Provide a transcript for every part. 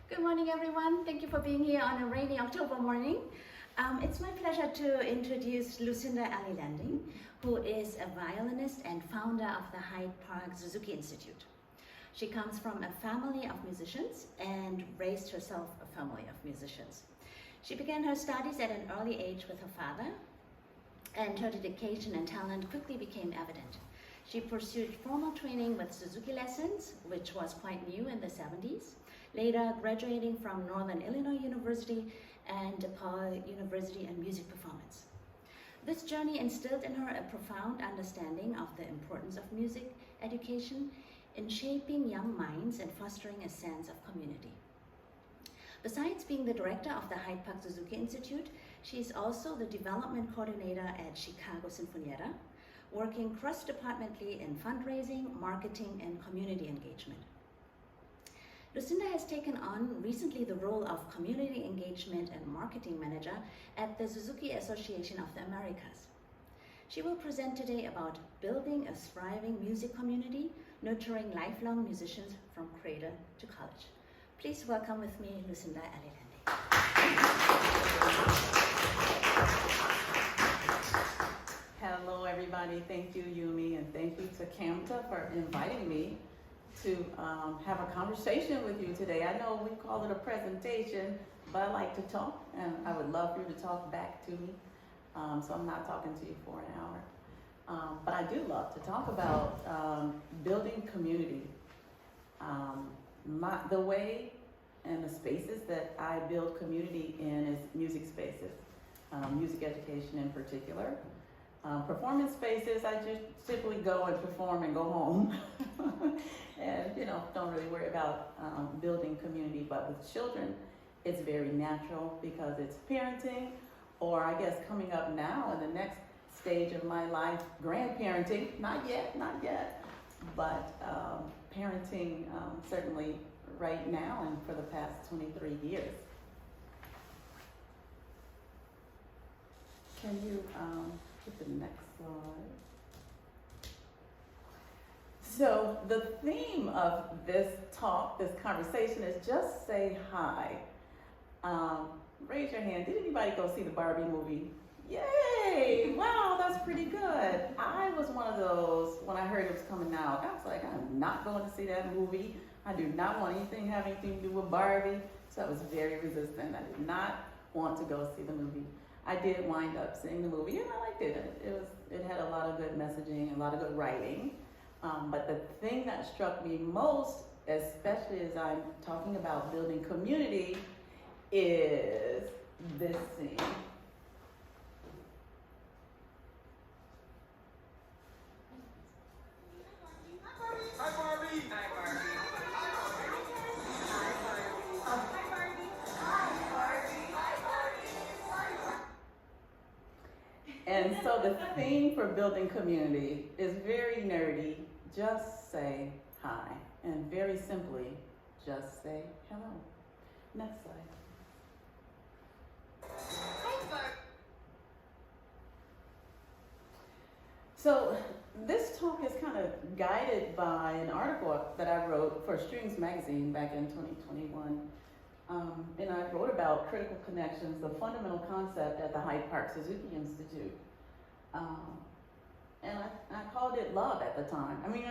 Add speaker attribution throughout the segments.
Speaker 1: Good morning, everyone. Thank you for being here on a rainy October morning. It's my pleasure to introduce Lucinda Landing, who is a violinist and founder of the Hyde Suzuki Institute. She comes from a family of musicians and raised herself a family of musicians. She began her studies at an early age with her father, and her dedication and talent quickly became evident. She pursued formal training with Suzuki lessons, which was quite new in the 70s, later graduating from Northern Illinois University and DePaul University in music performance. This journey instilled in her a profound understanding of the importance of music education in shaping young minds and fostering a sense of community. Besides being the director of the Hyde Park Suzuki Institute, she is also the development coordinator at Chicago Sinfonietta, working cross-departmentally in fundraising, marketing, and community engagement. Lucinda has taken on recently the role of community engagement and marketing manager at the Suzuki Association of the Americas. She will present today about building a thriving music community, nurturing lifelong musicians from cradle to college. Please welcome with me Lucinda Landing.
Speaker 2: Hello everybody, thank you Yumi, and thank you to CAMTA for inviting me to have a conversation with you today. I know we call it a presentation, but I like to talk, and I would love for you to talk back to me. So I'm not talking to you for an hour. But I do love to talk about building community. The way and the spaces that I build community in is music spaces, music education in particular. Performance spaces, I just simply go and perform and go home. And don't really worry about building community. But with children, it's very natural because it's parenting, or I guess coming up now in the next stage of my life, grandparenting, not yet, but parenting certainly right now and for the past 23 years. Can you get the next slide? So the theme of this talk, this conversation is just say hi. Raise your hand. Did anybody go see the Barbie movie? Yay! Wow, that's pretty good. I was one of those, when I heard it was coming out, I was like, I'm not going to see that movie. I do not want anything having to do with Barbie. So I was very resistant. I did not want to go see the movie. I did wind up seeing the movie, and I liked it. It had a lot of good messaging, a lot of good writing. But the thing that struck me most, especially as I'm talking about building community, is this scene.
Speaker 3: Hi, Barbie. Hi, Barbie.
Speaker 2: And so the theme for building community is very nerdy. Just say hi. And very simply, just say hello. Next slide. So this talk is kind of guided by an article that I wrote for Strings Magazine back in 2021. And I wrote about critical connections, the fundamental concept at the Hyde Park Suzuki Institute. And I called it love at the time. I mean,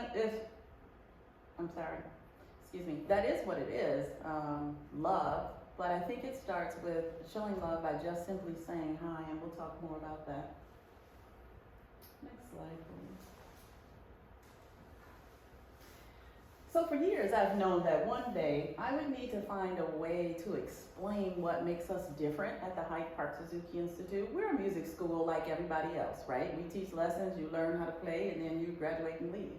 Speaker 2: that is what it is, love. But I think it starts with showing love by just simply saying hi, and we'll talk more about that. Next slide, please. So for years, I've known that one day I would need to find a way to explain what makes us different at the Hyde Park Suzuki Institute. We're a music school like everybody else, right? We teach lessons, you learn how to play, and then you graduate and leave.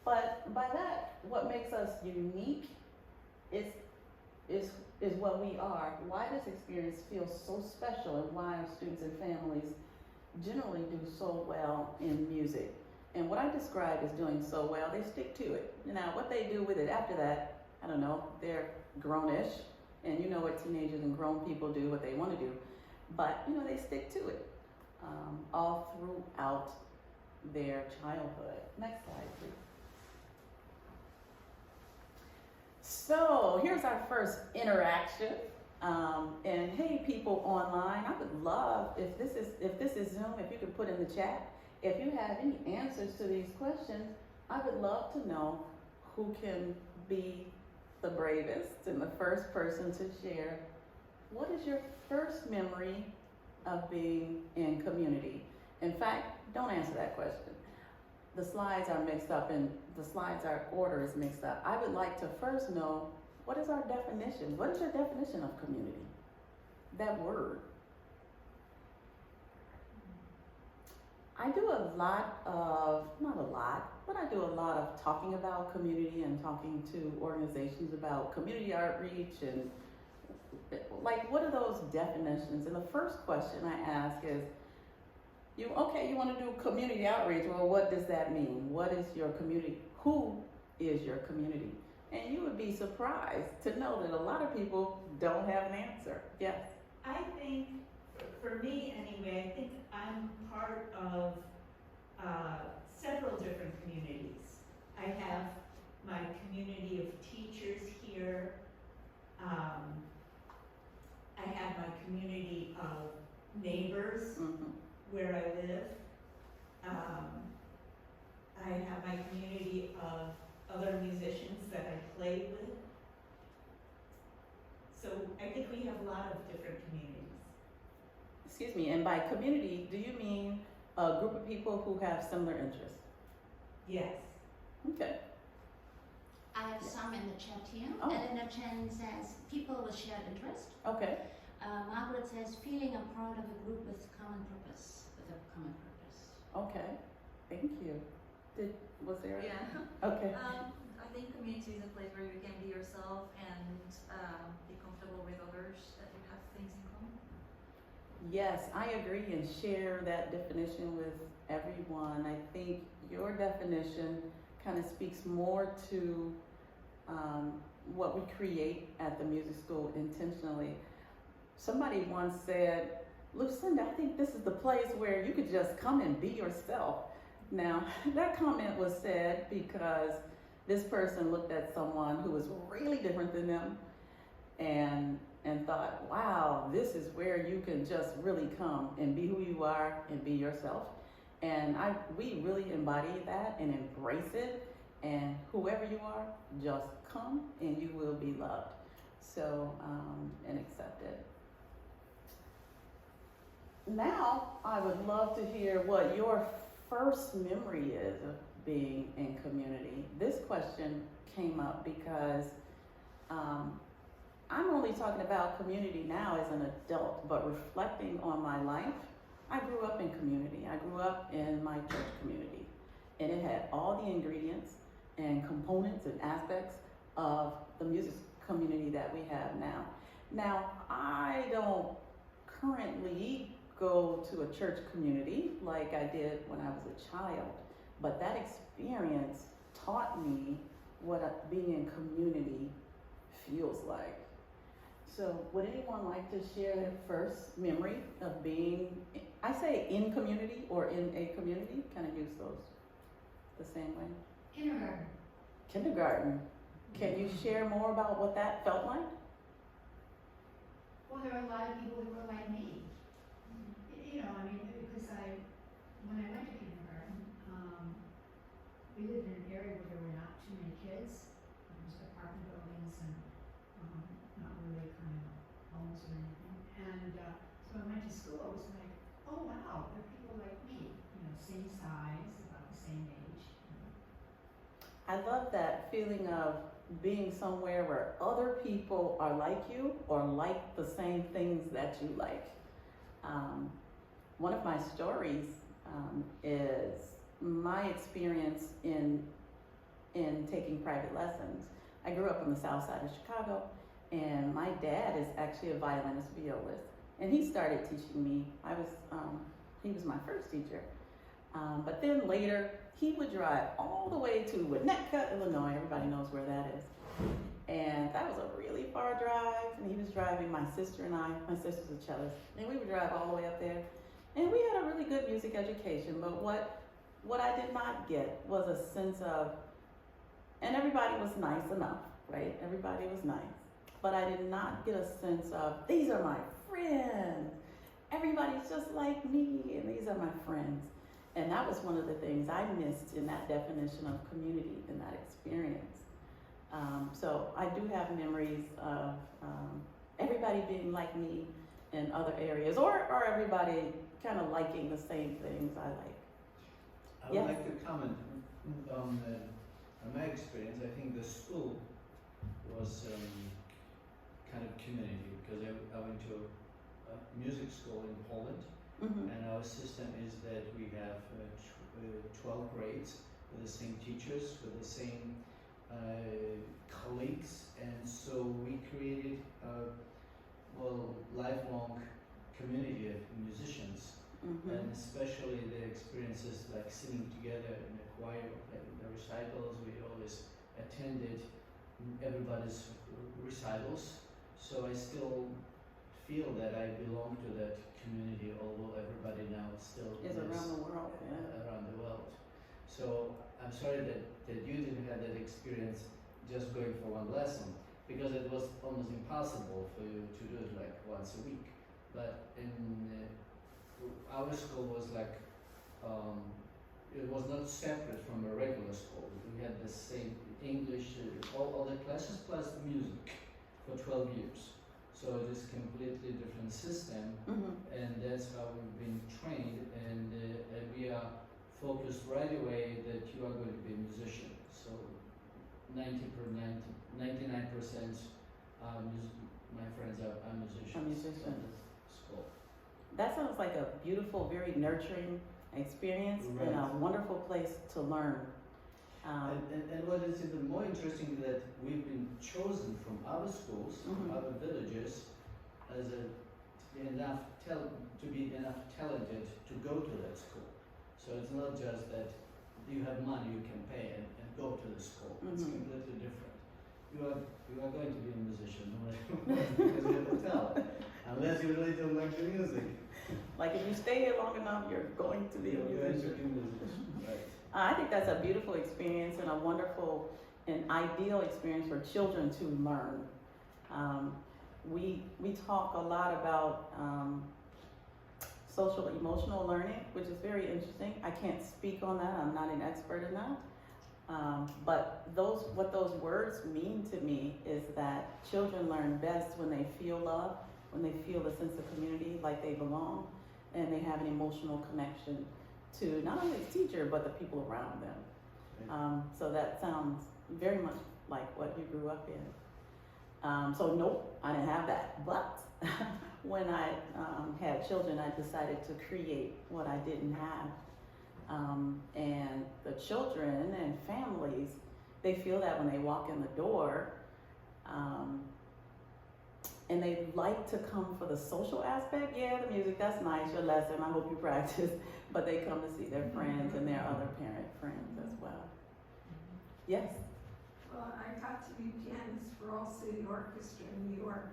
Speaker 2: But by that, what makes us unique is what we are. Why this experience feels so special, and why our students and families generally do so well in music. And what I describe as doing so well, they stick to it. Now, what they do with it after that, I don't know, they're grownish, and you know what teenagers and grown people do, what they want to do. But, they stick to it all throughout their childhood. Next slide, please. So here's our first interaction. And hey, people online, I would love if this is Zoom, if you could put in the chat, if you have any answers to these questions, I would love to know who can be the bravest and the first person to share. What is your first memory of being in community? In fact, don't answer that question. The slides are mixed up and our order is mixed up. I would like to first know, what is our definition? What is your definition of community? That word. I do a lot of, not a lot, but I do a lot of talking about community and talking to organizations about community outreach and like, what are those definitions? And the first question I ask is, you want to do community outreach. Well, what does that mean? What is your community? Who is your community? And you would be surprised to know that a lot of people don't have an answer. Yes?
Speaker 4: I think, for me anyway, I think I'm part of several different communities. I have my community of teachers here. I have my community of neighbors where I live. I have my community of other musicians that I play with. So I think we have a lot of different communities.
Speaker 2: Excuse me, and by community, do you mean a group of people who have similar interests?
Speaker 4: Yes.
Speaker 2: Okay.
Speaker 1: I have some in the chat here.
Speaker 2: Oh.
Speaker 1: Elena Chen says, people with shared interest.
Speaker 2: Okay.
Speaker 1: Margaret says, feeling a part of a group with common purpose,
Speaker 2: Okay. Thank you. Was there?
Speaker 5: Yeah.
Speaker 2: Okay.
Speaker 5: I think community is a place where you can be yourself and be comfortable with others, that you have things in common.
Speaker 2: Yes, I agree and share that definition with everyone. I think your definition kind of speaks more to what we create at the music school intentionally. Somebody once said, Lucinda, I think this is the place where you could just come and be yourself. Now, that comment was said because this person looked at someone who was really different than them and thought, wow, this is where you can just really come and be who you are and be yourself. And we really embody that and embrace it. And whoever you are, just come and you will be loved. So, and accepted. Now, I would love to hear what your first memory is of being in community. This question came up because I'm only talking about community now as an adult, but reflecting on my life, I grew up in community. I grew up in my church community, and it had all the ingredients and components and aspects of the music community that we have now. Now, I don't currently go to a church community like I did when I was a child, but that experience taught me what being in community feels like. So would anyone like to share their first memory of being, I say in community or in a community, kind of use those the same way?
Speaker 6: Kindergarten.
Speaker 2: Kindergarten. Can you share more about what that felt like?
Speaker 6: Well, there were a lot of people who were like me. You know, I mean, because when I went to kindergarten, we lived in an area where there were not too many kids. There was apartment buildings and not really kind of homes or anything. And so I went to school, I was like, oh wow, there are people like me, you know, same size, about the same age.
Speaker 2: I love that feeling of being somewhere where other people are like you or like the same things that you like. One of my stories is my experience in taking private lessons. I grew up on the south side of Chicago, and my dad is actually a violinist, violist, and he started teaching me. He was my first teacher. But then later, he would drive all the way to Winnetka, Illinois. Everybody knows where that is. And that was a really far drive, and he was driving my sister and I. My sister's a cellist, and we would drive all the way up there. And we had a really good music education, but what I did not get was a sense of, and everybody was nice enough, right? Everybody was nice. But I did not get a sense of, these are my friends. Everybody's just like me, and these are my friends. And that was one of the things I missed in that definition of community, in that experience. So I do have memories of everybody being like me in other areas, or everybody kind of liking the same things I like.
Speaker 7: I would like to comment on my experience. I think the school was kind of community, because I went to a music school in Poland, and our system is that we have 12 grades with the same teachers, with the same colleagues, and so we created a lifelong community of musicians, and especially the experiences like singing together in a choir, playing the recitals. We always attended everybody's recitals, so I still feel that I belong to that community, although everybody now still
Speaker 2: Is around the world,
Speaker 7: around the world. So I'm sorry that you didn't have that experience just going for one lesson, because it was almost impossible for you to do it like once a week. But in our school was like, it was not separate from a regular school. We had the same English, all the classes plus music for 12 years. So it is completely different system, and that's how we've been trained, and we are focused right away that you are going to be a musician. So 99% my friends are musicians. From the school.
Speaker 2: That sounds like a beautiful, very nurturing experience, and a wonderful place to learn.
Speaker 7: And what is even more interesting is that we've been chosen from other schools, from other villages, as to be enough talented to go to that school. So it's not just that you have money you can pay and go to the school. It's completely different. You are going to be a musician, no matter what, because you have a talent, unless you really don't like the music.
Speaker 2: Like if you stay here long enough, you're going to be a musician.
Speaker 7: Right.
Speaker 2: I think that's a beautiful experience and a wonderful and ideal experience for children to learn. We talk a lot about social emotional learning, which is very interesting. I can't speak on that. I'm not an expert in that. But what those words mean to me is that children learn best when they feel love, when they feel a sense of community, like they belong, and they have an emotional connection to not only the teacher, but the people around them. So that sounds very much like what you grew up in. So nope, I didn't have that. But when I had children, I decided to create what I didn't have. And the children and families, they feel that when they walk in the door, and they like to come for the social aspect. Yeah, the music, that's nice, your lesson, I hope you practice. But they come to see their friends and their other parent friends as well. Yes?
Speaker 8: Well, I got to be pianist for All City Orchestra in New York,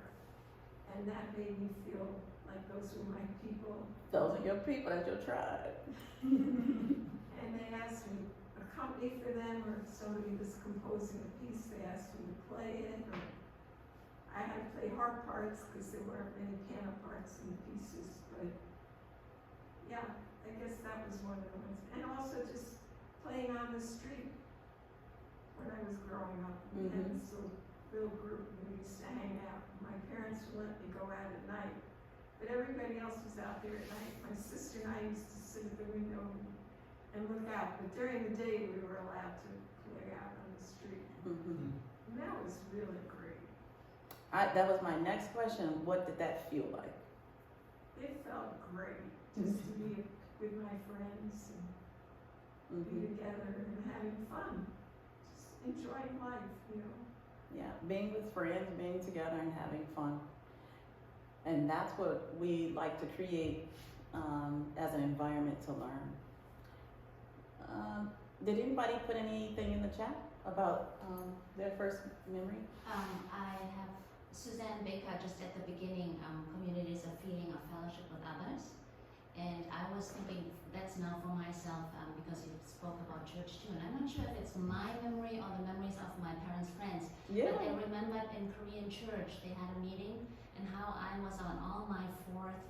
Speaker 8: and that made me feel like those were my people.
Speaker 2: Those are your people, that's your tribe.
Speaker 8: And they asked me to accompany for them, or if somebody was composing a piece, they asked me to play it, or I had to play harp parts because there weren't many piano parts in the pieces, but yeah, I guess that was one of the ones. And also just playing on the street when I was growing up. We had this little group and we used to hang out. My parents would let me go out at night, but everybody else was out there at night. My sister and I used to sit at the window and look out, but during the day we were allowed to play out on the street. And that was really great.
Speaker 2: That was my next question. What did that feel like?
Speaker 8: It felt great just to be with my friends and be together and having fun. Just enjoying life, you know.
Speaker 2: Yeah, being with friends, being together and having fun. And that's what we like to create as an environment to learn. Did anybody put anything in the chat about their first memory?
Speaker 1: I have Suzanne Baker just at the beginning, community is a feeling of fellowship with others. And I was thinking that's now for myself because you spoke about church too. And I'm not sure if it's my memory or the memories of my parents' friends,
Speaker 2: Yeah.
Speaker 1: But they remembered in Korean church, they had a meeting, and how I was on all my fourth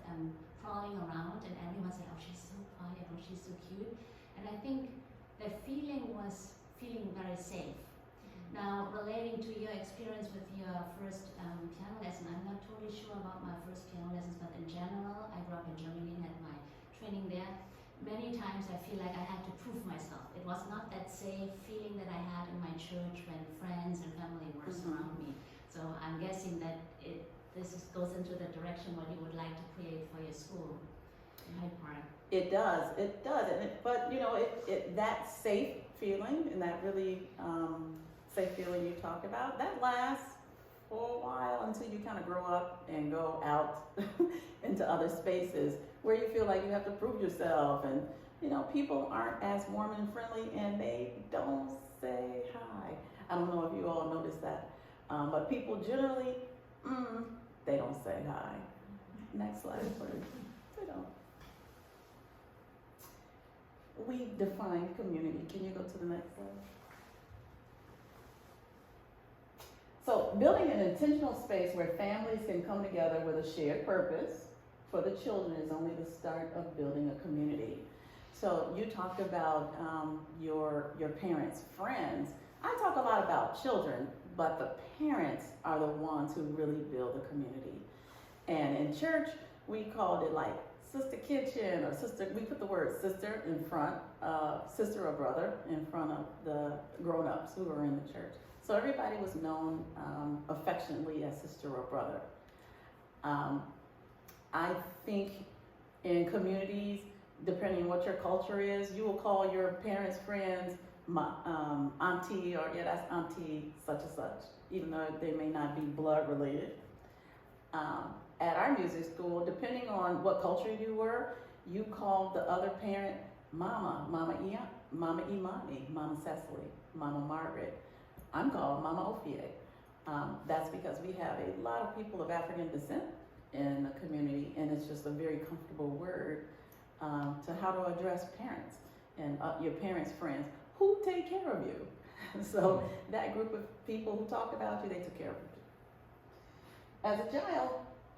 Speaker 1: crawling around, and everyone said, oh, she's so quiet, oh, she's so cute. And I think the feeling was feeling very safe. Now, relating to your experience with your first piano lesson, I'm not totally sure about my first piano lessons, but in general, I grew up in Germany and had my training there. Many times I feel like I had to prove myself. It was not that safe feeling that I had in my church when friends and family were around me. So I'm guessing that goes into the direction what you would like to create for your school in Hyde Park.
Speaker 2: It does, but you know, that safe feeling and that really safe feeling you talk about, that lasts for a while until you kind of grow up and go out into other spaces where you feel like you have to prove yourself, and you know, people aren't as warm and friendly and they don't say hi. I don't know if you all noticed that, but people generally, they don't say hi. Next slide, please. They don't. We define community. Can you go to the next slide? So, building an intentional space where families can come together with a shared purpose for the children is only the start of building a community. So, you talked about your parents' friends. I talk a lot about children, but the parents are the ones who really build a community. And in church, we called it like Sister Kitchen, or sister, we put the word sister in front, sister or brother in front of the grown-ups who were in the church. So everybody was known affectionately as sister or brother. I think in communities, depending on what your culture is, you will call your parents' friends auntie, or yeah, that's auntie such and such, even though they may not be blood related. At our music school, depending on what culture you were, you called the other parent Mama, Mama Imani, Mama Cecily, Mama Margaret. I'm called Mama Ophie. That's because we have a lot of people of African descent in the community, and it's just a very comfortable word to how to address parents and your parents' friends who take care of you. So that group of people who talk about you, they took care of you. As a child,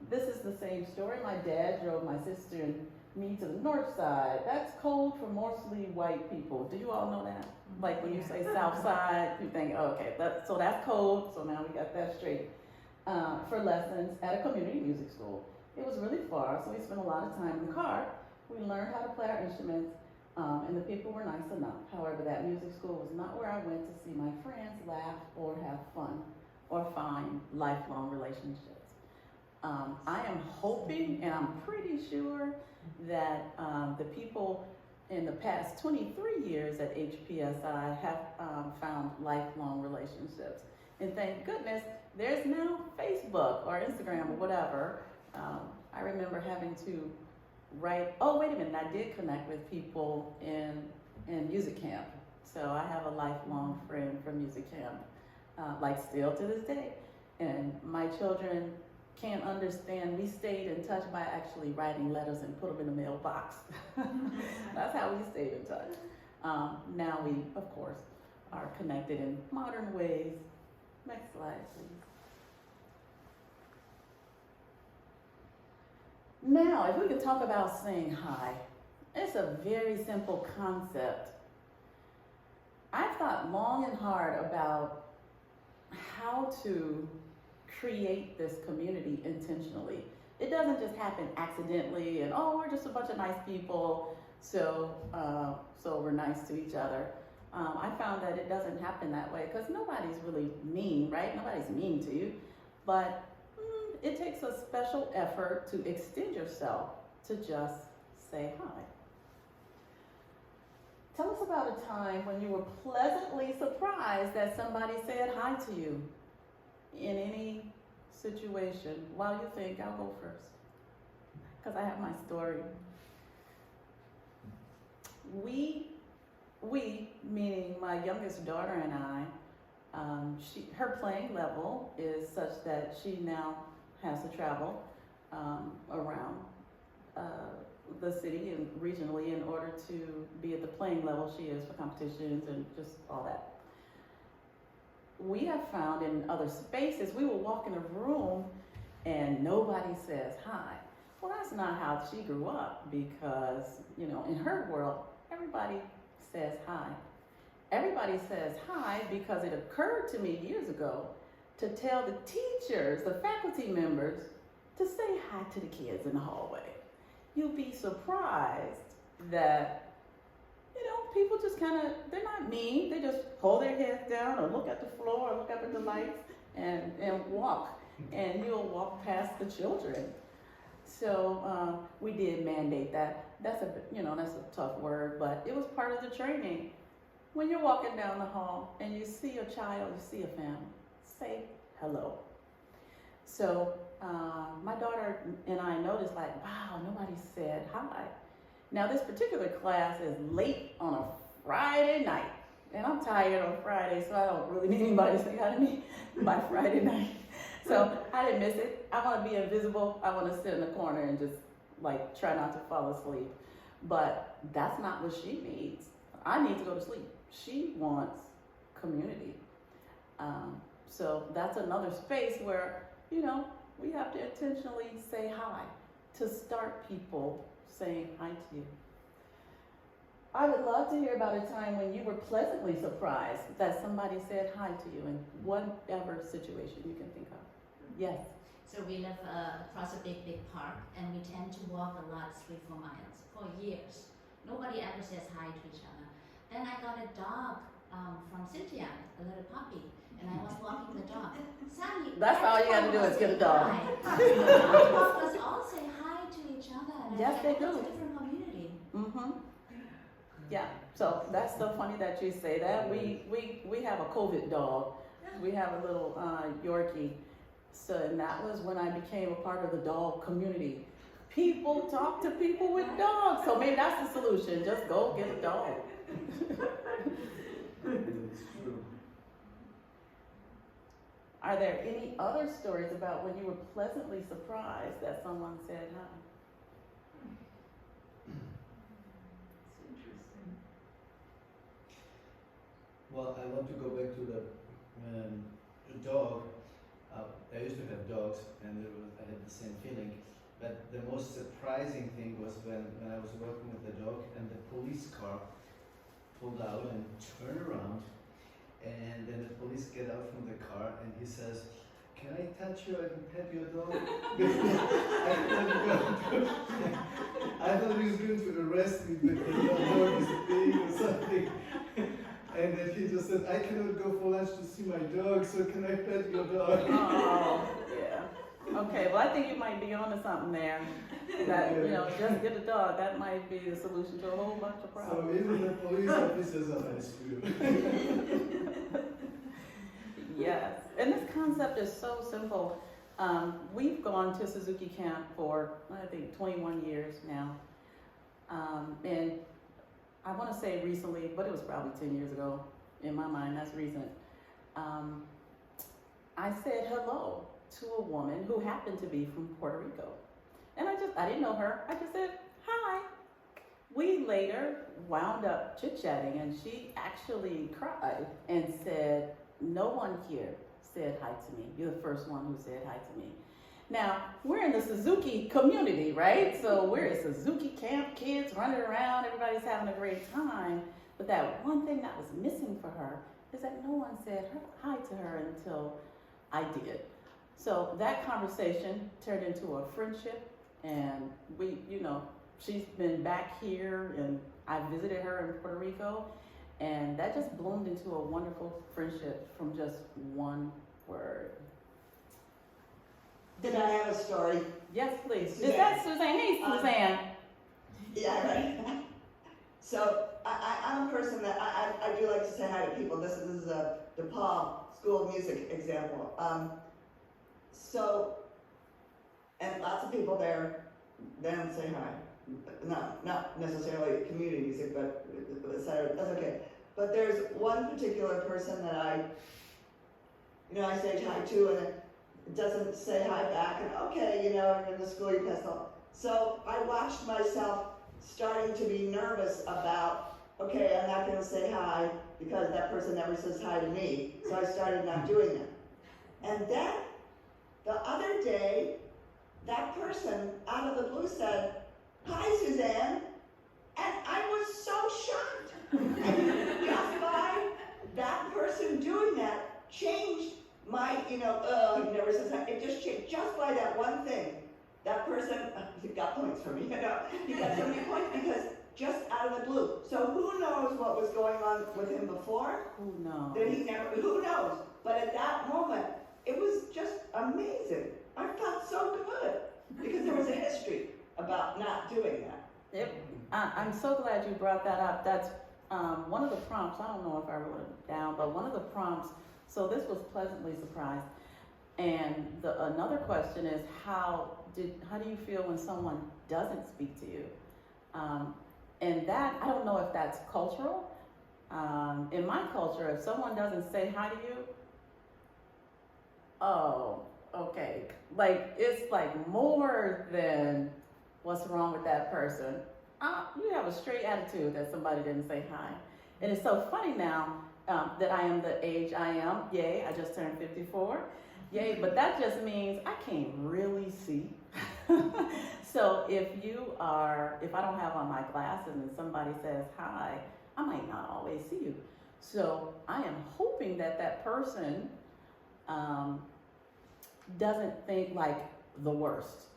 Speaker 2: this is the same story. My dad drove my sister and me to the north side. That's code for mostly white people. Do you all know that? Like when you say south side, you think, oh, okay, so that's code. So now we got that straight. For lessons at a community music school. It was really far, so we spent a lot of time in the car. We learned how to play our instruments, and the people were nice enough. However, that music school was not where I went to see my friends laugh or have fun or find lifelong relationships. I am hoping, and I'm pretty sure, that the people in the past 23 years at HPSI have found lifelong relationships. And thank goodness, there's now Facebook or Instagram or whatever. I remember having to write, oh, wait a minute, I did connect with people in music camp. So I have a lifelong friend from music camp, like still to this day. And my children can't understand. We stayed in touch by actually writing letters and put them in the mailbox. That's how we stayed in touch. Now we, of course, are connected in modern ways. Next slide, please. Now, if we could talk about saying hi, it's a very simple concept. I've thought long and hard about how to create this community intentionally. It doesn't just happen accidentally and, oh, we're just a bunch of nice people, so we're nice to each other. I found that it doesn't happen that way because nobody's really mean, right? Nobody's mean to you, but it takes a special effort to extend yourself to just say hi. Tell us about a time when you were pleasantly surprised that somebody said hi to you in any situation. While you think, I'll go first because I have my story. We, meaning my youngest daughter and I, her playing level is such that she now has to travel around the city and regionally in order to be at the playing level she is for competitions and just all that. we have found in other spaces, we will walk in a room and nobody says hi. Well, that's not how she grew up because, you know, in her world, everybody says hi. Everybody says hi because it occurred to me years ago to tell the teachers, the faculty members, to say hi to the kids in the hallway. You'll be surprised that, you know, people just kind of, they're not mean. They just hold their heads down or look at the floor or look up at the lights and walk. And you'll walk past the children. So we did mandate that. That's a tough word, but it was part of the training. When you're walking down the hall and you see a child, you see a family, say hello. So my daughter and I noticed, like, wow, nobody said hi. Now this particular class is late on a Friday night, and I'm tired on Friday, so I don't really need anybody to say hi to me by Friday night. So I didn't miss it. I want to be invisible. I want to sit in the corner and just like try not to fall asleep. But that's not what she needs. I need to go to sleep. She wants community. So that's another space where, you know, we have to intentionally say hi to start people saying hi to you. I would love to hear about a time when you were pleasantly surprised that somebody said hi to you in whatever situation you can think of. Yes.
Speaker 1: So we live across a big park, and we tend to walk a lot, 3-4 miles, for years. Nobody ever says hi to each other. Then I got a dog from Cynthia, a little puppy, and I was walking the dog. Suddenly,
Speaker 2: that's all you got to do is get a dog.
Speaker 1: Dogs all say hi to each other. And
Speaker 2: yes, they do.
Speaker 1: It's a different community.
Speaker 2: Mm-hmm. Yeah. So that's so funny that you say that. We have a COVID dog. We have a little Yorkie. So, and that was when I became a part of the dog community. People talk to people with dogs. So maybe that's the solution. Just go get a dog.
Speaker 7: It's true.
Speaker 2: Are there any other stories about when you were pleasantly surprised that someone said hi?
Speaker 8: It's interesting.
Speaker 7: Well, I want to go back to the dog. I used to have dogs, and I had the same feeling. But the most surprising thing was when I was working with the dog, and the police car pulled out and turned around, and then the police get out from the car, and he says, "Can I touch you and pet your dog?" I thought he was going to arrest me, but the dog is big or something. And then he just said, "I cannot go for lunch to see my dog, so can I pet your dog?"
Speaker 2: Oh, yeah. Okay, well, I think you might be onto something there. That, you know, just get a dog. That might be the solution to a whole bunch of
Speaker 7: So
Speaker 2: problems.
Speaker 7: even the police officers are nice too.
Speaker 2: Yes, and this concept is so simple. We've gone to Suzuki camp for, I think, 21 years now. And I want to say recently, but it was probably 10 years ago. In my mind, that's recent. I said hello to a woman who happened to be from Puerto Rico. And I didn't know her. I just said, hi. We later wound up chit-chatting, and she actually cried and said, "No one here said hi to me. You're the first one who said hi to me." Now, we're in the Suzuki community, right? So we're at Suzuki camp, kids running around, everybody's having a great time. But that one thing that was missing for her is that no one said hi to her until I did. So that conversation turned into a friendship, and we, you know, she's been back here, and I visited her in Puerto Rico, and that just bloomed into a wonderful friendship from just one word.
Speaker 9: Did I have a story?
Speaker 2: Yes, please.
Speaker 9: Suzanne.
Speaker 2: Is that Suzanne? Hey, Suzanne.
Speaker 9: Yeah, right. So I'm a person that I do like to say hi to people. This is a DePaul School of Music example. And lots of people there, they don't say hi. Not necessarily community music, but that's okay. But there's one particular person that I say hi to, and it doesn't say hi back, and okay, in the school you pass on. So I watched myself starting to be nervous about, okay, I'm not gonna say hi, because that person never says hi to me, so I started not doing that. And then, the other day, that person out of the blue said, "Hi, Suzanne," and I was so shocked. And just by that person doing that changed my, he never says hi. It just changed, just by that one thing. That person, he got points for me, he got so many points because just out of the blue. So who knows what was going on with him before?
Speaker 2: Who knows?
Speaker 9: That he never, who knows? But at that moment, it was just amazing. I felt so good because there was a history about not doing that.
Speaker 2: I'm so glad you brought that up. That's one of the prompts. I don't know if I wrote it down, but one of the prompts. So this was pleasantly surprised. And another question is how do you feel when someone doesn't speak to you? And that, I don't know if that's cultural. In my culture, if someone doesn't say hi to you, oh, okay. Like, it's like more than what's wrong with that person. You have a straight attitude that somebody didn't say hi. And it's so funny now that I am the age I am. Yay, I just turned 54. Yay, but that just means I can't really see. So if I don't have on my glasses and somebody says hi, I might not always see you. So I am hoping that person doesn't think like the worst.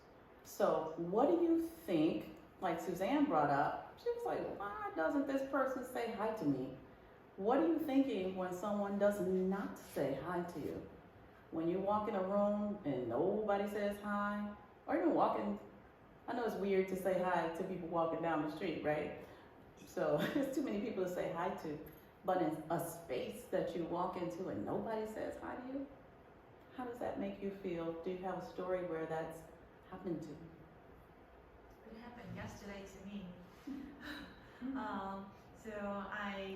Speaker 2: So what do you think, like Suzanne brought up, she was like, why doesn't this person say hi to me? What are you thinking when someone does not say hi to you? When you walk in a room and nobody says hi, or even walking, I know it's weird to say hi to people walking down the street, right? So there's too many people to say hi to. But in a space that you walk into and nobody says hi to you, how does that make you feel? Do you have a story where that's happened to you?
Speaker 5: It happened yesterday to me. So I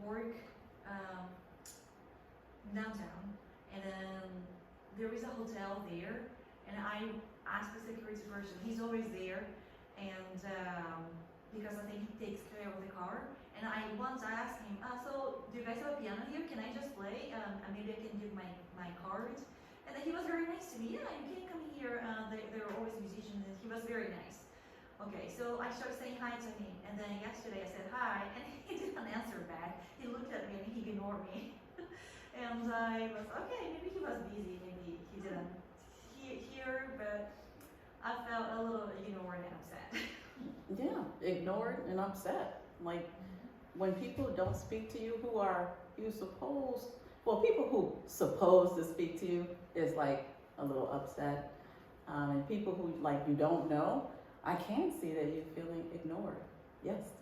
Speaker 5: work downtown, and then there is a hotel there, and I asked the security person, he's always there, and because I think he takes care of the car, and I asked him, so do you guys have a piano here? Can I just play? Maybe I can give my card. And then he was very nice to me. Yeah, you can come here. There are always musicians, and he was very nice. Okay, so I started saying hi to him, and then yesterday I said hi, and he didn't answer back. He looked at me and he ignored me. And I was, okay, maybe he was busy, maybe he didn't hear, but I felt a little ignored and upset.
Speaker 2: Yeah, ignored and upset. Like when people don't speak to you, people who supposed to speak to you is like a little upset. And people who like you don't know, I can see that you're feeling ignored. Yes.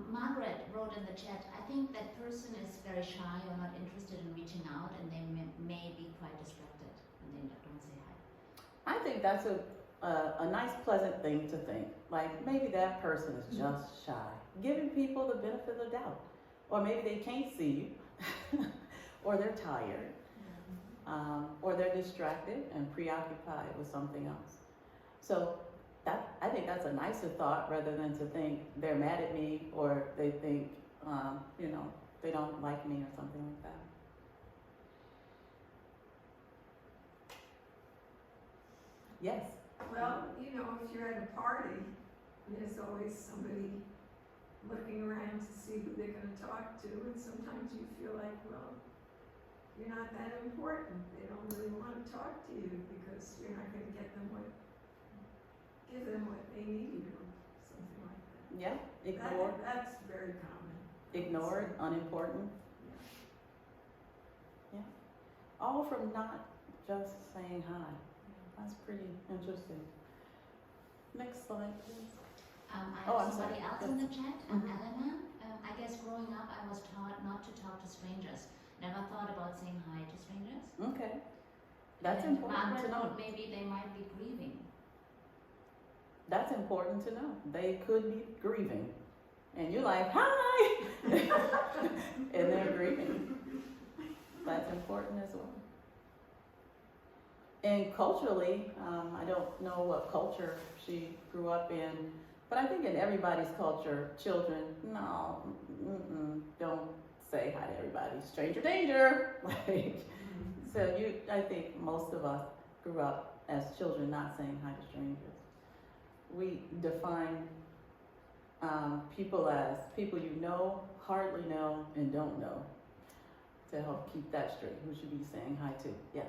Speaker 1: Margaret wrote in the chat, I think that person is very shy or not interested in reaching out, and they may be quite distracted and they don't say hi.
Speaker 2: I think that's a nice, pleasant thing to think. Like maybe that person is just shy. Giving people the benefit of the doubt. Or maybe they can't see you. Or they're tired. Or they're distracted and preoccupied with something else. So I think that's a nicer thought rather than to think they're mad at me or they think, they don't like me or something like that. Yes.
Speaker 8: Well, if you're at a party, there's always somebody looking around to see who they're going to talk to, and sometimes you feel like, well, you're not that important. They don't really want to talk to you because you're not going to give them what they need, or something like that.
Speaker 2: Yeah, ignored.
Speaker 8: That's very common.
Speaker 2: Ignored, unimportant. Yeah. All from not just saying hi. That's pretty interesting. Next slide, please.
Speaker 1: I
Speaker 2: Oh,
Speaker 1: have
Speaker 2: I'm sorry.
Speaker 1: somebody else
Speaker 2: Yes.
Speaker 1: in the chat,
Speaker 2: Mhm.
Speaker 1: Elena. I guess growing up I was taught not to talk to strangers. Never thought about saying hi to strangers.
Speaker 2: Okay. That's
Speaker 1: And
Speaker 2: important to
Speaker 1: Margaret
Speaker 2: know.
Speaker 1: thought maybe they might be grieving.
Speaker 2: That's important to know. They could be grieving. And you're like, hi! And they're grieving. That's important as well. And culturally, I don't know what culture she grew up in, but I think in everybody's culture, children, don't say hi to everybody. Stranger danger. Like, so I think most of us grew up as children not saying hi to strangers. We define people as people you know, hardly know, and don't know. To help keep that straight, who should be saying hi to? Yes.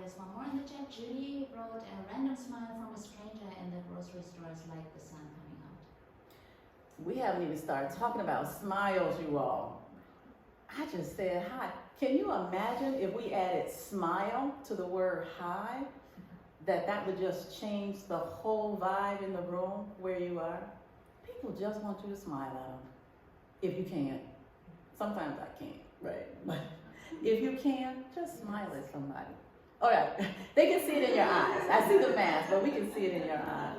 Speaker 1: There's one more in the chat. Judy wrote a random smile from a stranger in the grocery store is like the sun coming out.
Speaker 2: We haven't even started talking about smiles, you all. I just said hi. Can you imagine if we added smile to the word hi? That would just change the whole vibe in the room where you are. People just want you to smile at them. If you can. Sometimes I can't, right? But if you can, just smile at somebody. All right, they can see it in your eyes. I see the mask, but we can see it in your eyes.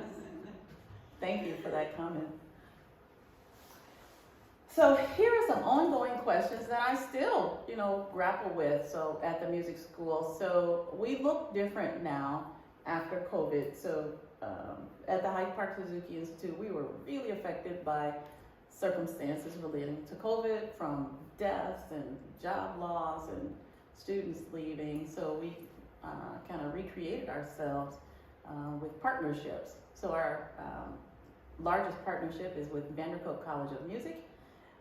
Speaker 2: Thank you for that comment. So here are some ongoing questions that I still, grapple with. So at the music school, so we look different now after COVID. So at the Hyde Park Suzuki Institute, we were really affected by circumstances relating to COVID, from deaths and job loss and students leaving. So we kind of recreated ourselves with partnerships. So our largest partnership is with Vanderbilt College of Music,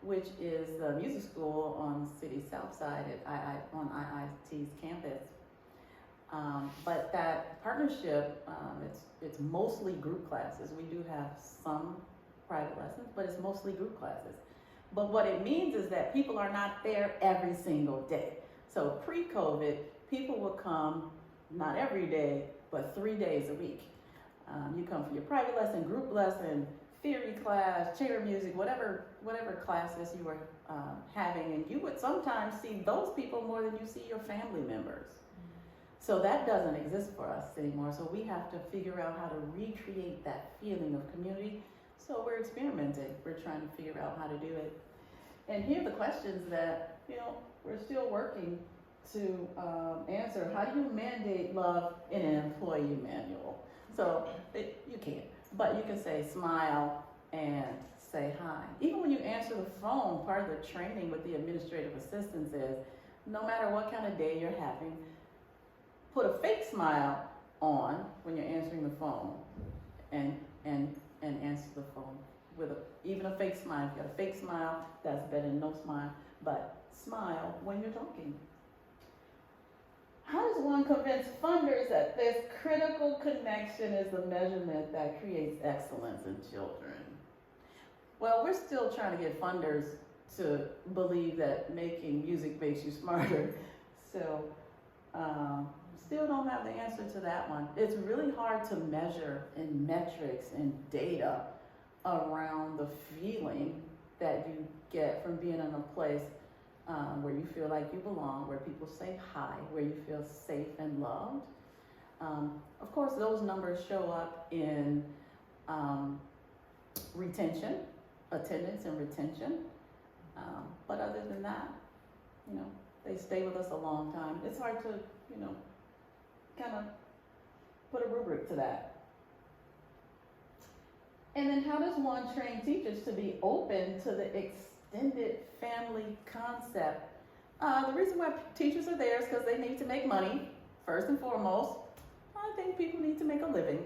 Speaker 2: which is the music school on the city's south side on IIT's campus. But that partnership, it's mostly group classes. We do have some private lessons, but it's mostly group classes. But what it means is that people are not there every single day. So pre-COVID, people would come not every day, but 3 days a week. You come for your private lesson, group lesson, theory class, chamber music, whatever classes you were having, and you would sometimes see those people more than you see your family members. So that doesn't exist for us anymore. So we have to figure out how to recreate that feeling of community. So we're experimenting. We're trying to figure out how to do it. And here are the questions that, we're still working to answer. How do you mandate love in an employee manual? So you can't, but you can say smile and say hi. Even when you answer the phone, part of the training with the administrative assistants is, no matter what kind of day you're having, put a fake smile on when you're answering the phone and answer the phone with even a fake smile. If you got a fake smile, that's better than no smile, but smile when you're talking. How does one convince funders that this critical connection is the measurement that creates excellence in children? Well, we're still trying to get funders to believe that making music makes you smarter. So, still don't have the answer to that one. It's really hard to measure in metrics and data around the feeling that you get from being in a place where you feel like you belong, where people say hi, where you feel safe and loved. Of course, those numbers show up in retention, attendance and retention. But other than that, they stay with us a long time. It's hard to, kind of put a rubric to that. And then how does one train teachers to be open to the extended family concept? The reason why teachers are there is because they need to make money, first and foremost. I think people need to make a living.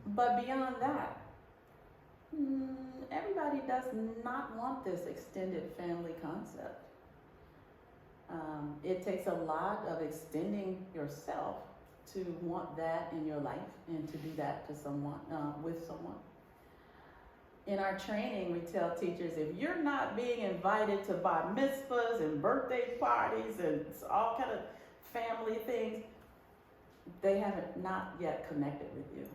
Speaker 2: But beyond that, everybody does not want this extended family concept. It takes a lot of extending yourself to want that in your life and to do that to someone, with someone. In our training, we tell teachers, if you're not being invited to bar mitzvahs and birthday parties and all kind of family things, they haven't not yet connected with you.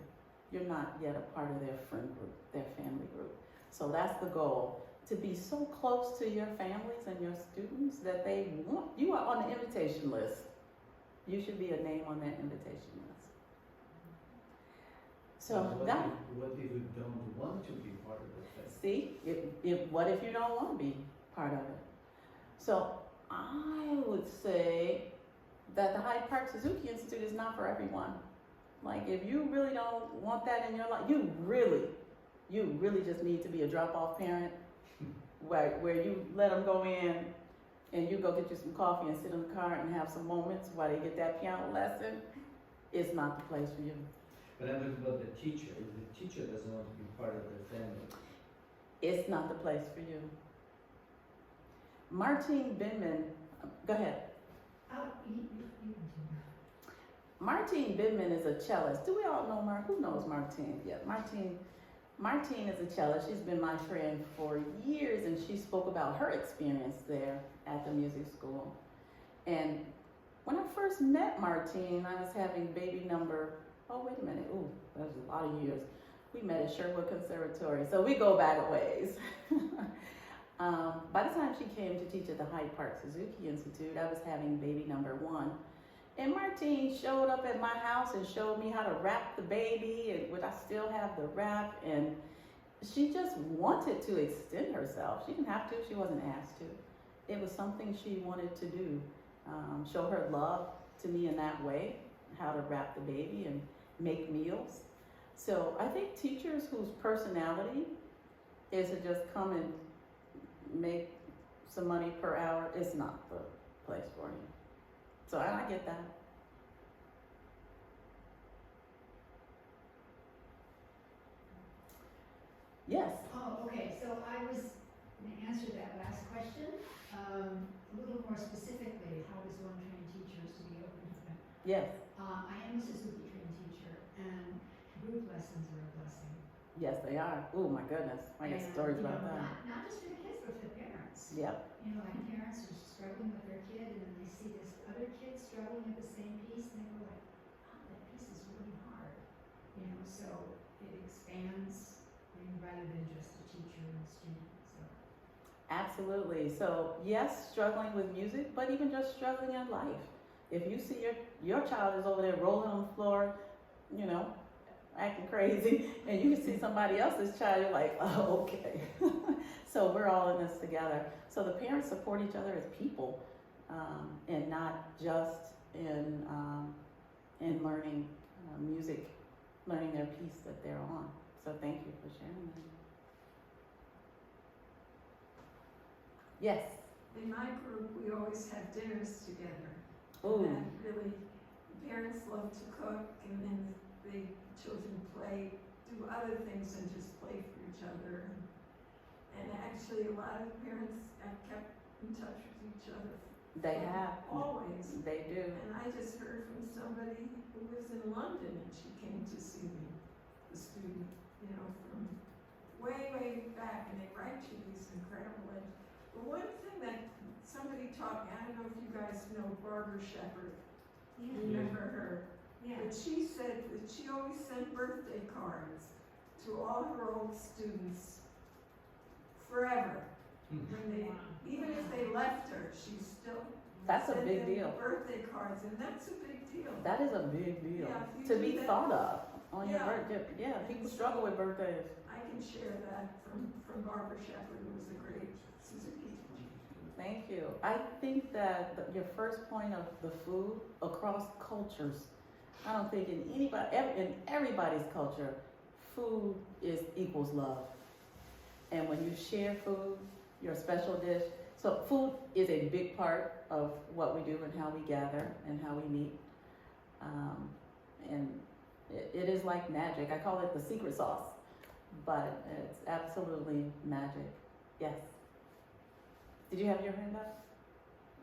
Speaker 2: You're not yet a part of their friend group, their family group. So that's the goal, to be so close to your families and your students that they want, you are on the invitation list. You should be a name on that invitation list. So
Speaker 7: what if you don't want to be part of the family?
Speaker 2: See, what if you don't want to be part of it? So I would say that the Hyde Park Suzuki Institute is not for everyone. Like, if you really don't want that in your life, you really just need to be a drop-off parent. where you let them go in and you go get you some coffee and sit in the car and have some moments while they get that piano lesson, it's not the place for you.
Speaker 7: But I'm talking about the teacher. If the teacher doesn't want to be part of the family,
Speaker 2: It's not the place for you. Martine Bidman, go ahead.
Speaker 6: You continue.
Speaker 2: Martine Bidman is a cellist. Do we all know who knows Martine? Yeah, Martine is a cellist. She's been my friend for years, and she spoke about her experience there at the music school. And when I first met Martine, I was having baby number, oh, wait a minute. Ooh, that was a lot of years. We met at Sherwood Conservatory, so we go back a ways. By the time she came to teach at the Hyde Park Suzuki Institute, I was having baby number 1. And Martine showed up at my house and showed me how to wrap the baby, and would I still have the wrap, and she just wanted to extend herself. She didn't have to, she wasn't asked to. It was something she wanted to do, show her love to me in that way, how to wrap the baby and make meals. So I think teachers whose personality is to just come and make some money per hour is not the place for you. So I get that. Yes.
Speaker 6: Oh, okay, so I was going to answer that last question, a little more specifically, how does one train teachers to be open to them?
Speaker 2: Yes.
Speaker 6: I am a Suzuki trained teacher, and group lessons are a blessing.
Speaker 2: Yes, they are. Oh my goodness. I got
Speaker 6: And,
Speaker 2: stories
Speaker 6: you
Speaker 2: about
Speaker 6: know,
Speaker 2: that.
Speaker 6: Not just for the kids, but for the parents.
Speaker 2: Yep.
Speaker 6: You know, like parents are struggling with their kid, and then they see this other kid struggling at the same piece, and they go like, oh, that piece is really hard. You know, so it expands, rather than just a teacher and a student. So.
Speaker 2: Absolutely. So yes, struggling with music, but even just struggling in life. If you see your child is over there rolling on the floor, you know, acting crazy, and you can see somebody else's child, you're like, oh, okay. So we're all in this together. So the parents support each other as people, and not just in learning music, learning their piece that they're on. So thank you for sharing that. Yes.
Speaker 8: In my group, we always have dinners together.
Speaker 2: Ooh.
Speaker 8: And really, parents love to cook, and then the children play, do other things than just play for each other. And actually, a lot of parents have kept in touch with each other.
Speaker 2: They have.
Speaker 8: Always.
Speaker 2: They do.
Speaker 8: And I just heard from somebody who lives in London, and she came to see me, a student, you know, from way, way back, and they write you these incredible letters. But one thing that somebody taught me, I don't know if you guys know Barbara Shepherd. You remember her?
Speaker 4: Yeah.
Speaker 8: But she said that she always sent birthday cards to all her old students forever. When they, even if they left her, she still
Speaker 2: That's a
Speaker 8: sent
Speaker 2: big
Speaker 8: them
Speaker 2: deal.
Speaker 8: birthday cards, and that's a big deal.
Speaker 2: That is a big deal.
Speaker 8: Yeah, if you
Speaker 2: To
Speaker 8: do
Speaker 2: be
Speaker 8: that-
Speaker 2: thought of on your
Speaker 8: Yeah.
Speaker 2: birthday. Yeah, people struggle with birthdays.
Speaker 8: I can share that from Barbara Shepherd, who was a great Suzuki.
Speaker 2: Thank you. I think that your first point of the food across cultures, I don't think in everybody's culture, food equals love. And when you share food, your special dish, so food is a big part of what we do and how we gather and how we meet. And it is like magic. I call it the secret sauce, but it's absolutely magic. Yes. Did you have your hand up?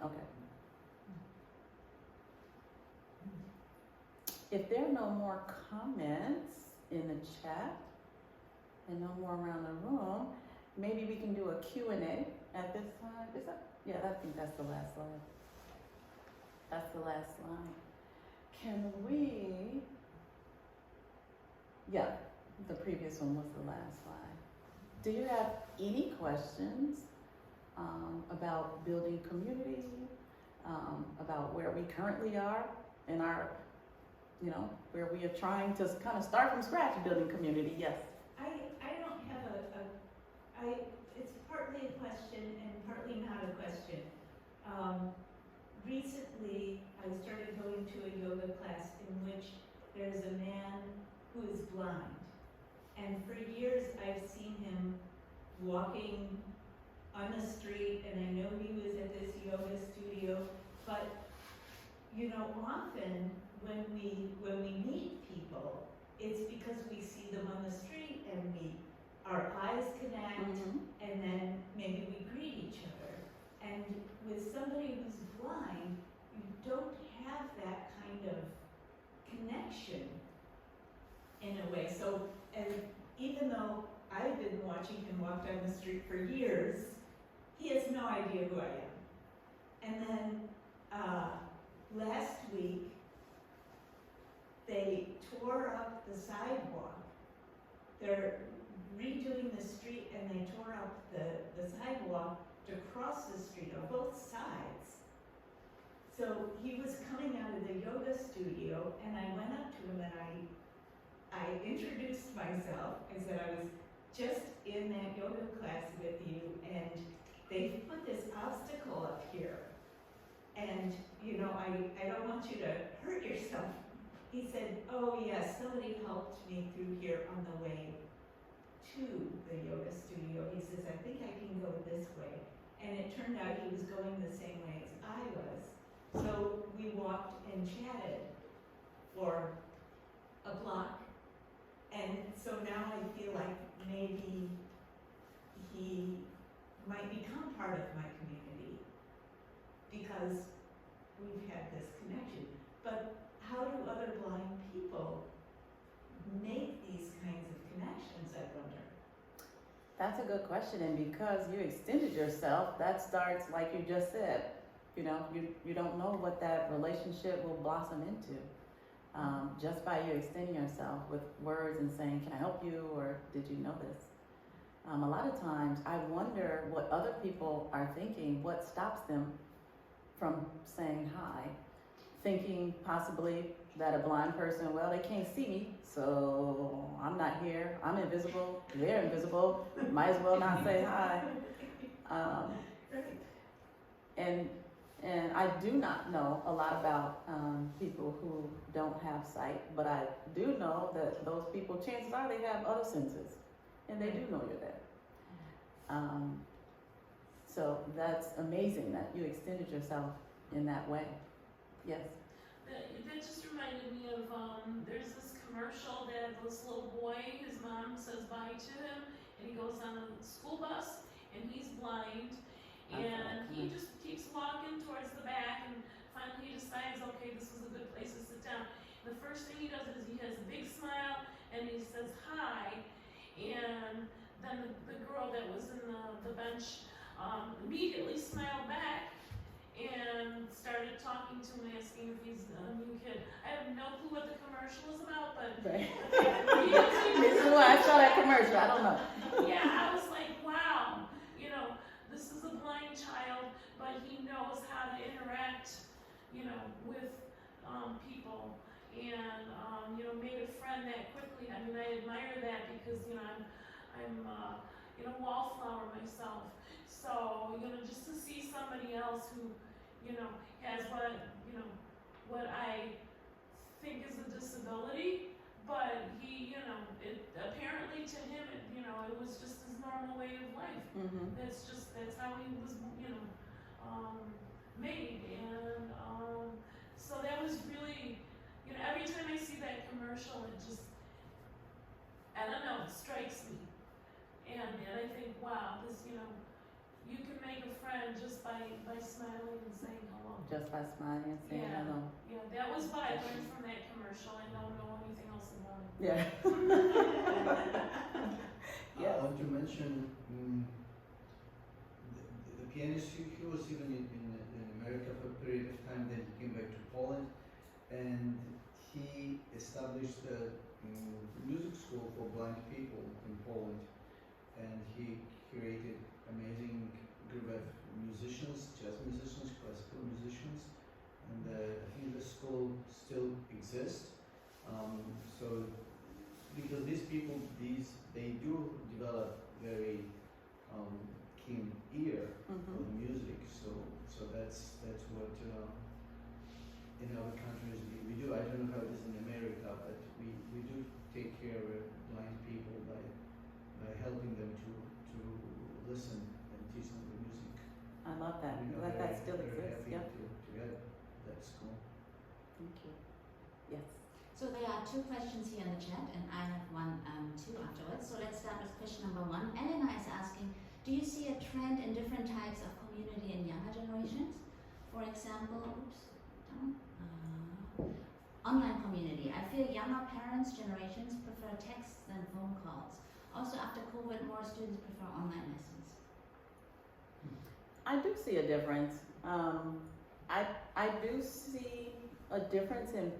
Speaker 2: Okay. If there are no more comments in the chat and no more around the room, maybe we can do a Q&A at this time. Is that? Yeah, I think that's the last slide. That's the last slide. Can we? Yeah, the previous one was the last slide. Do you have any questions about building community, about where we currently are in our, you know, where we are trying to kind of start from scratch building community? Yes.
Speaker 4: I don't have it's partly a question and partly not a question. Recently, I started going to a yoga class in which there's a man who is blind. And for years, I've seen him walking on the street, and I know he was at this yoga studio, but, you know, often when we meet people, it's because we see them on the street and our eyes connect, and then maybe we greet each other. And with somebody who's blind, you don't have that kind of connection in a way. So, and even though I've been watching him walk down the street for years, he has no idea who I am. And then last week, they tore up the sidewalk. They're redoing the street, and they tore up the sidewalk to cross the street on both sides. So he was coming out of the yoga studio, and I went up to him and I introduced myself. I said I was just in that yoga class with you, and they put this obstacle up here. And, you know, I don't want you to hurt yourself. He said, oh yes, somebody helped me through here on the way to the yoga studio. He says, I think I can go this way. And it turned out he was going the same way as I was. So we walked and chatted for a block. And so now I feel like maybe he might become part of my community because we've had this connection. But how do other blind people make these kinds of connections, I wonder?
Speaker 2: That's a good question, and because you extended yourself, that starts like you just said. You know, you don't know what that relationship will blossom into. Just by you extending yourself with words and saying, can I help you, or did you know this? A lot of times I wonder what other people are thinking, what stops them from saying hi, thinking possibly that a blind person, well, they can't see me, so I'm not here, I'm invisible, they're invisible, might as well not say hi. And I do not know a lot about people who don't have sight, but I do know that those people, chances are they have other senses, and they do know you're there. So that's amazing that you extended yourself in that way. Yes?
Speaker 10: That just reminded me of, there's this commercial that this little boy, his mom says bye to him, and he goes on a school bus, and he's blind, and he just keeps walking towards the back, and finally he decides, okay, this is a good place to sit down. The first thing he does is he has a big smile, and he says hi, and then the girl that was in the bench immediately smiled back and started talking to him, asking if he's a new kid. I have no clue what the commercial is about, but
Speaker 2: Right. This is why I saw that commercial, I don't know.
Speaker 10: yeah, I was like, wow, you know, this is a blind child, but he knows how to interact, you know, with people, and you know, made a friend that quickly. I mean, I admire that because, you know, I'm you know, wallflower myself. So, you know, just to see somebody else who, you know, has what, you know, what I think is a disability, but he, you know, it apparently to him, it, you know, it was just his normal way of life. That's how he was, you know, made. And so that was really, you know, every time I see that commercial, it just, I don't know, it strikes me. And I think, wow, this, you know, you can make a friend just by smiling and saying hello.
Speaker 2: Just by smiling and saying hello.
Speaker 10: Yeah, that was what I learned from that commercial. I don't know anything else about it.
Speaker 2: Yeah.
Speaker 7: Yeah, I want to mention the pianist. He was even in America for a period of time. Then he came back to Poland, and he established a music school for blind people in Poland. And he created amazing group of musicians, jazz musicians, classical musicians, and I think the school still exists. So because these people, they do develop very keen ear for the music. So that's what in other countries we do. I don't know how it is in America, but we do take care of blind people by helping them to listen and teach them
Speaker 2: I love that.
Speaker 7: We know
Speaker 2: That still
Speaker 7: very
Speaker 2: exists.
Speaker 7: happy
Speaker 2: Yep.
Speaker 7: to get that school.
Speaker 2: Thank you. Yes.
Speaker 1: So there are two questions here in the chat, and I have one too afterwards. So let's start with question number one. Elena is asking, do you see a trend in different types of community in younger generations? For example, online community. I feel younger parents' generations prefer texts than phone calls. Also, after COVID, more students prefer online lessons.
Speaker 2: I do see a difference. I do see a difference in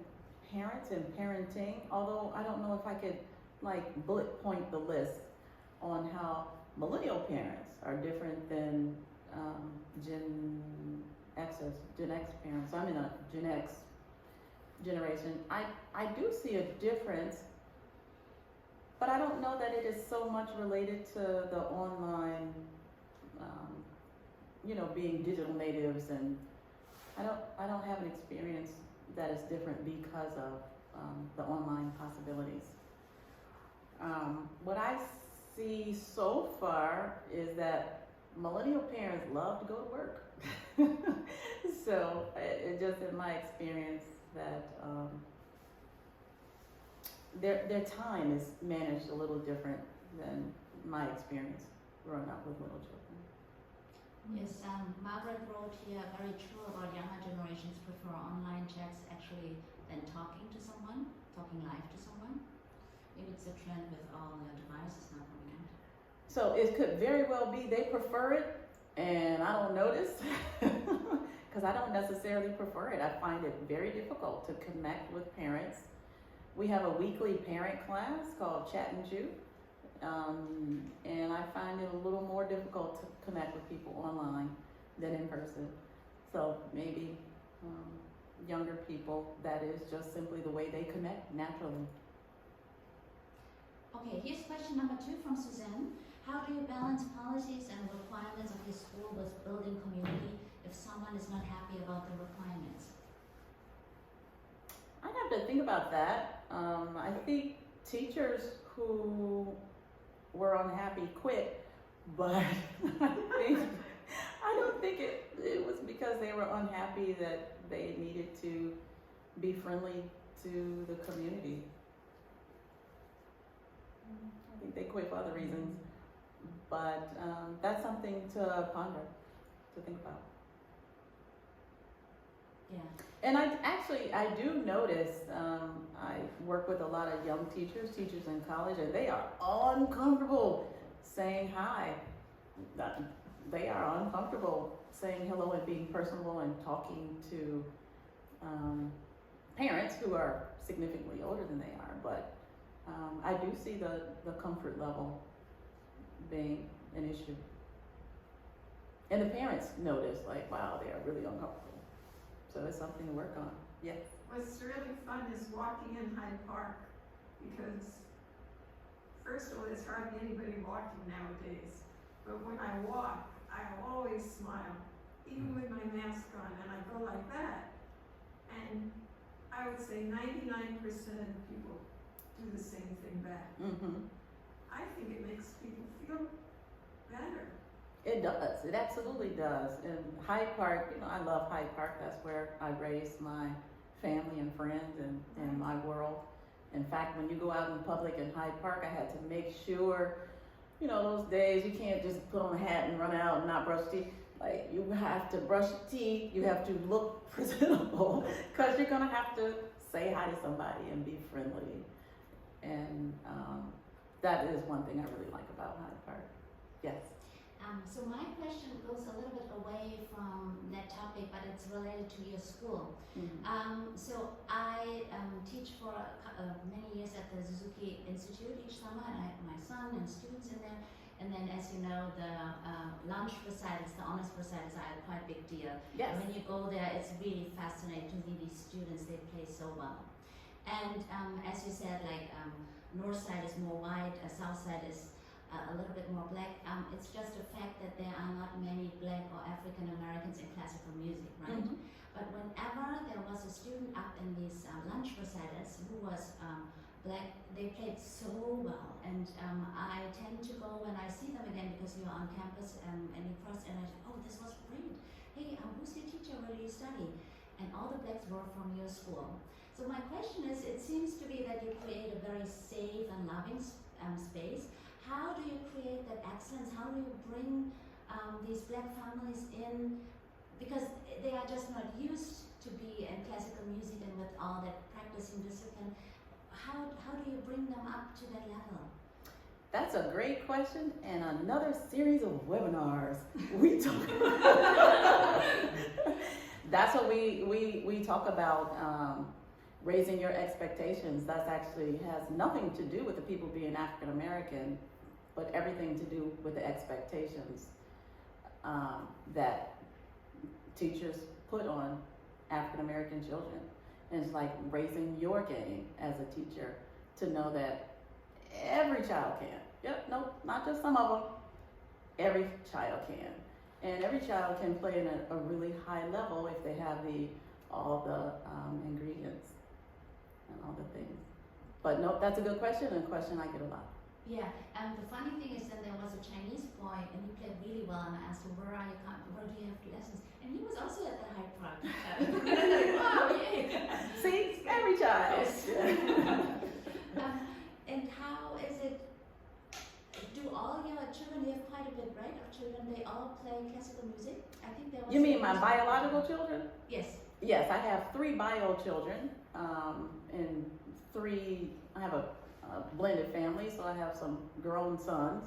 Speaker 2: parents and parenting, although I don't know if I could like bullet point the list on how millennial parents are different than Gen X parents. I'm in a Gen X generation. I do see a difference, but I don't know that it is so much related to the online, being digital natives, and I don't have an experience that is different because of the online possibilities. What I see so far is that millennial parents love to go to work. So it just in my experience that their time is managed a little different than my experience growing up with little children.
Speaker 1: Yes, Margaret wrote here, very true about younger generations prefer online chats actually than talking to someone, talking live to someone. Maybe it's a trend with all the devices now coming out.
Speaker 2: So it could very well be they prefer it and I don't notice because I don't necessarily prefer it. I find it very difficult to connect with parents. We have a weekly parent class called Chat and Chew. And I find it a little more difficult to connect with people online than in person. So maybe younger people, that is just simply the way they connect naturally.
Speaker 1: Okay, here's question number 2 from Suzanne. How do you balance policies and requirements of your school with building community if someone is not happy about the requirements?
Speaker 2: I have to think about that. I think teachers who were unhappy quit, but I don't think it was because they were unhappy that they needed to be friendly to the community. I think they quit for other reasons, but that's something to ponder, to think about.
Speaker 1: Yeah.
Speaker 2: And I do notice, I work with a lot of young teachers in college, and they are uncomfortable saying hi. They are uncomfortable saying hello and being personable and talking to parents who are significantly older than they are. But I do see the comfort level being an issue. And the parents notice, like, wow, they are really uncomfortable. So it's something to work on. Yes.
Speaker 8: What's really fun is walking in Hyde Park, because first of all, there's hardly anybody walking nowadays. But when I walk, I always smile, even with my mask on, and I go like that. And I would say 99% of people do the same thing back.
Speaker 2: Mm-hmm.
Speaker 8: I think it makes people feel better.
Speaker 2: It does. It absolutely does. And Hyde Park, I love Hyde Park. That's where I raised my family and friends and my world. In fact, when you go out in public in Hyde Park, I had to make sure, those days you can't just put on a hat and run out and not brush teeth. Like, you have to brush your teeth. You have to look presentable because you're going to have to say hi to somebody and be friendly. And that is one thing I really like about Hyde Park. Yes.
Speaker 1: So my question goes a little bit away from that topic, but it's related to your school.
Speaker 2: Mm-hmm.
Speaker 1: So I teach for many years at the Suzuki Institute each summer, and I have my son and students in there. And then, as you know, the lunch recitals, the honors recitals are a quite big deal.
Speaker 2: Yes.
Speaker 1: And when you go there, it's really fascinating to see these students. They play so well. And as you said, like north side is more white, south side is a little bit more black. It's just the fact that there are not many black or African Americans in classical music, right?
Speaker 2: Mm-hmm.
Speaker 1: But whenever there was a student up in these lunch recitals who was they played so well, and I tend to go when I see them again because you're on campus and you cross, and I say, oh, this was great. Hey, who's your teacher? Where do you study? And all the blacks were from your school. So my question is, it seems to be that you create a very safe and loving space. How do you create that excellence? How do you bring these black families in? Because they are just not used to be in classical music and with all that practicing discipline. How do you bring them up to that level?
Speaker 2: That's a great question, and another series of webinars we talk. That's what we talk about. Raising your expectations. That actually has nothing to do with the people being African American, but everything to do with the expectations that teachers put on African American children. And it's like raising your game as a teacher to know that every child can. Yep, no, not just some of them. Every child can. And every child can play in a really high level if they have all the ingredients and all the things. But no, that's a good question, and a question I get a lot.
Speaker 1: Yeah, and the funny thing is that there was a Chinese boy and he played really well, and I asked him, where do you have lessons? And he was also at the Hyde Park. Wow, yeah.
Speaker 2: See, every child.
Speaker 1: Yes. And how is it, do all your children, you have quite a bit, right, of children, they all play classical music? I think there was.
Speaker 2: You mean my biological children?
Speaker 1: Yes.
Speaker 2: Yes, I have 3 bio children, and 3, I have a blended family, so I have some grown sons,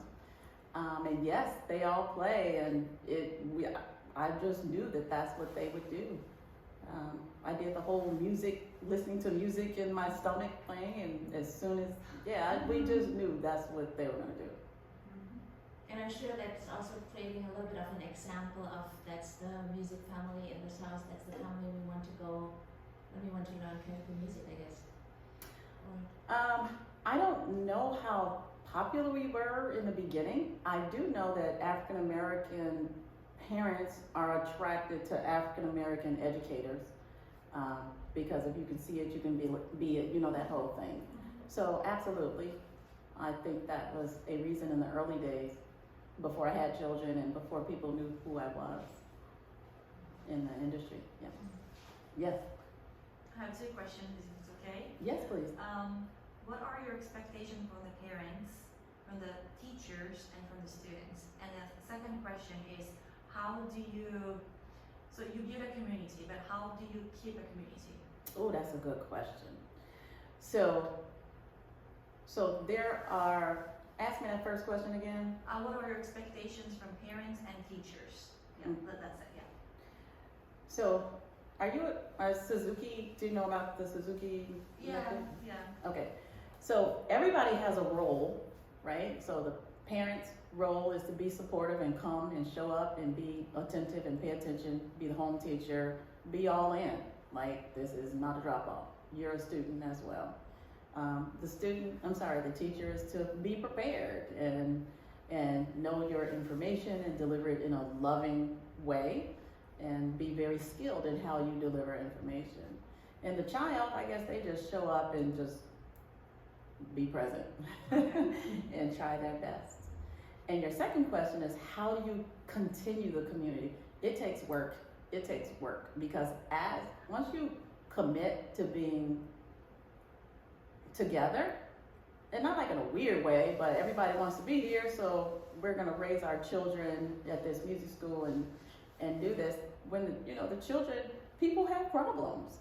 Speaker 2: and yes, they all play, and I just knew that that's what they would do. I did the whole listening to music in my stomach playing, and as soon as, we just knew that's what they were gonna do.
Speaker 1: And I'm sure that's also creating a little bit of an example of that's the music family in this house, that's the family we want to go when we want to learn classical music, I guess.
Speaker 2: I don't know how popular we were in the beginning. I do know that African American parents are attracted to African American educators because if you can see it, you can be it, that whole thing. So absolutely, I think that was a reason in the early days before I had children and before people knew who I was in the industry. Yeah. Yes.
Speaker 5: I have 2 questions, if it's okay.
Speaker 2: Yes, please.
Speaker 5: What are your expectations from the parents, from the teachers, and from the students? And the second question is, so you build a community, but how do you keep a community?
Speaker 2: Oh, that's a good question. So there are, ask me that first question again.
Speaker 5: What are your expectations from parents and teachers? Yeah, that's it, yeah.
Speaker 2: So, are you a Suzuki? Do you know about the Suzuki method?
Speaker 5: Yeah.
Speaker 2: Okay. So everybody has a role, right? So the parents' role is to be supportive and come and show up and be attentive and pay attention, be the home teacher, be all in. Like, this is not a drop off. You're a student as well. The teacher is to be prepared and know your information and deliver it in a loving way and be very skilled in how you deliver information. And the child, I guess they just show up and just be present and try their best. And your second question is, how do you continue the community? It takes work. It takes work because once you commit to being together, and not like in a weird way, but everybody wants to be here, so we're gonna raise our children at this music school and do this. When the children, people have problems.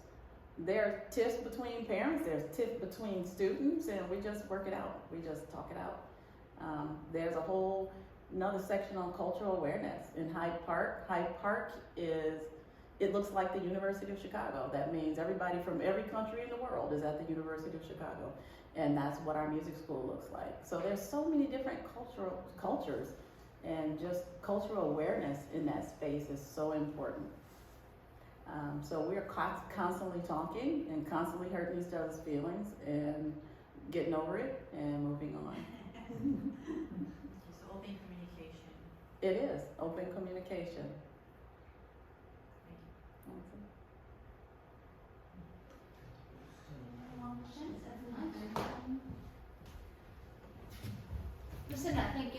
Speaker 2: There are tiffs between parents, there's tiffs between students, and we just work it out. We just talk it out. There's a whole another section on cultural awareness in Hyde Park. Hyde Park it looks like the University of Chicago. That means everybody from every country in the world is at the University of Chicago. And that's what our music school looks like. So there's so many different cultures, and just cultural awareness in that space is so important. So we're constantly talking and constantly hurting each other's feelings and getting over it and moving on.
Speaker 5: So open communication.
Speaker 2: It is open communication.
Speaker 1: More questions?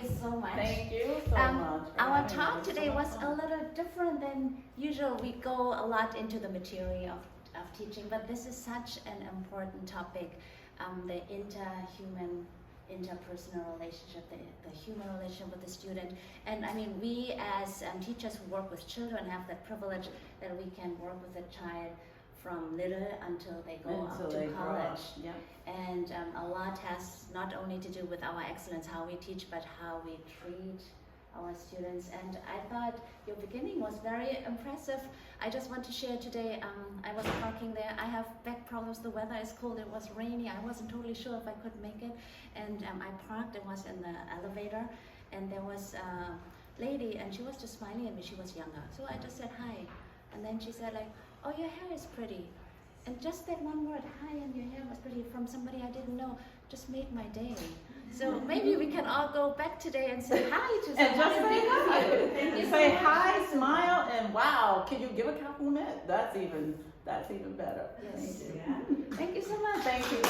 Speaker 1: you so much.
Speaker 2: Thank you so much. for
Speaker 1: Our
Speaker 2: having me.
Speaker 1: talk
Speaker 2: It was so
Speaker 1: today
Speaker 2: much
Speaker 1: was a
Speaker 2: fun.
Speaker 1: little different than usual. We go a lot into the material of teaching, but this is such an important topic, the interpersonal relationship, the human relationship with the student. And I mean, we as teachers who work with children have that privilege that we can work with a child from little until they go
Speaker 2: Until
Speaker 1: up
Speaker 2: they
Speaker 1: to
Speaker 2: grow up.
Speaker 1: college.
Speaker 2: Yeah.
Speaker 1: And a lot has not only to do with our excellence, how we teach, but how we treat our students. And I thought your beginning was very impressive. I just want to share today, I was parking there. I have back problems. The weather is cold. It was rainy. I wasn't totally sure if I could make it. And I parked. It was in the elevator. And there was a lady, and she was just smiling at me. She was younger. So I just said hi. And then she said like, oh, your hair is pretty. And just that one word, hi, and your hair was pretty, from somebody I didn't know, just made my day. So maybe we can all go back today and say hi to someone.
Speaker 2: And just say hi.
Speaker 1: Thank you so
Speaker 2: Say
Speaker 1: much.
Speaker 2: hi, smile, and wow, can you give a compliment? That's even better.
Speaker 1: Yes.
Speaker 2: Thank you.
Speaker 4: Yeah.
Speaker 1: Thank you so much.
Speaker 2: Thank you.